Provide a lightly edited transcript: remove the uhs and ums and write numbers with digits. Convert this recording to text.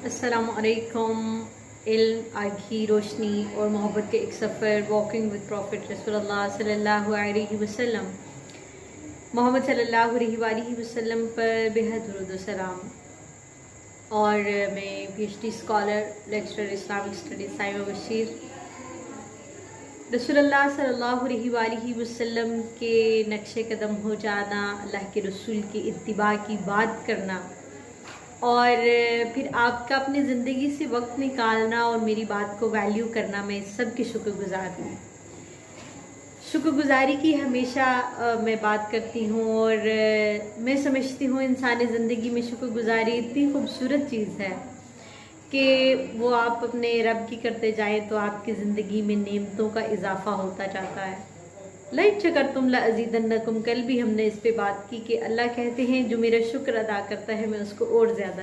अस्सलाम वालेकुम। इल्म, आग की रोशनी और मोहब्बत के एक सफ़र, वॉकिंग विद प्रॉफिट रसूलुल्लाह सल्लल्लाहु अलैहि वसल्लम, मोहम्मद सल्लल्लाहु अलैहि वसल्लम पर बेहद दुरूद व सलाम। और मैं PhD scholar, lecturer Islamic studies Saima Bashir. रसूलुल्लाह सल्लल्लाहु अलैहि वसल्लम के नक्शे कदम हो जाना, अल्लाह के रसूल की इत्तिबा की बात करना और फिर आपका अपनी ज़िंदगी से वक्त निकालना और मेरी बात को वैल्यू करना, मैं इस सब की शुक्रगुज़ार हूँ। शुक्रगुज़ारी की हमेशा मैं बात करती हूँ और मैं समझती हूँ इंसानी ज़िंदगी में शुक्रगुज़ारी इतनी खूबसूरत चीज़ है कि वो आप अपने रब की करते जाएं तो आपकी ज़िंदगी में नेमतों का इजाफ़ा होता जाता है। लाइक शकरतुम लअज़ीदन्नकुम, कल भी हमने इस पे बात की कि अल्लाह कहते हैं जो मेरा शुक्र अदा करता है मैं उसको और ज़्यादा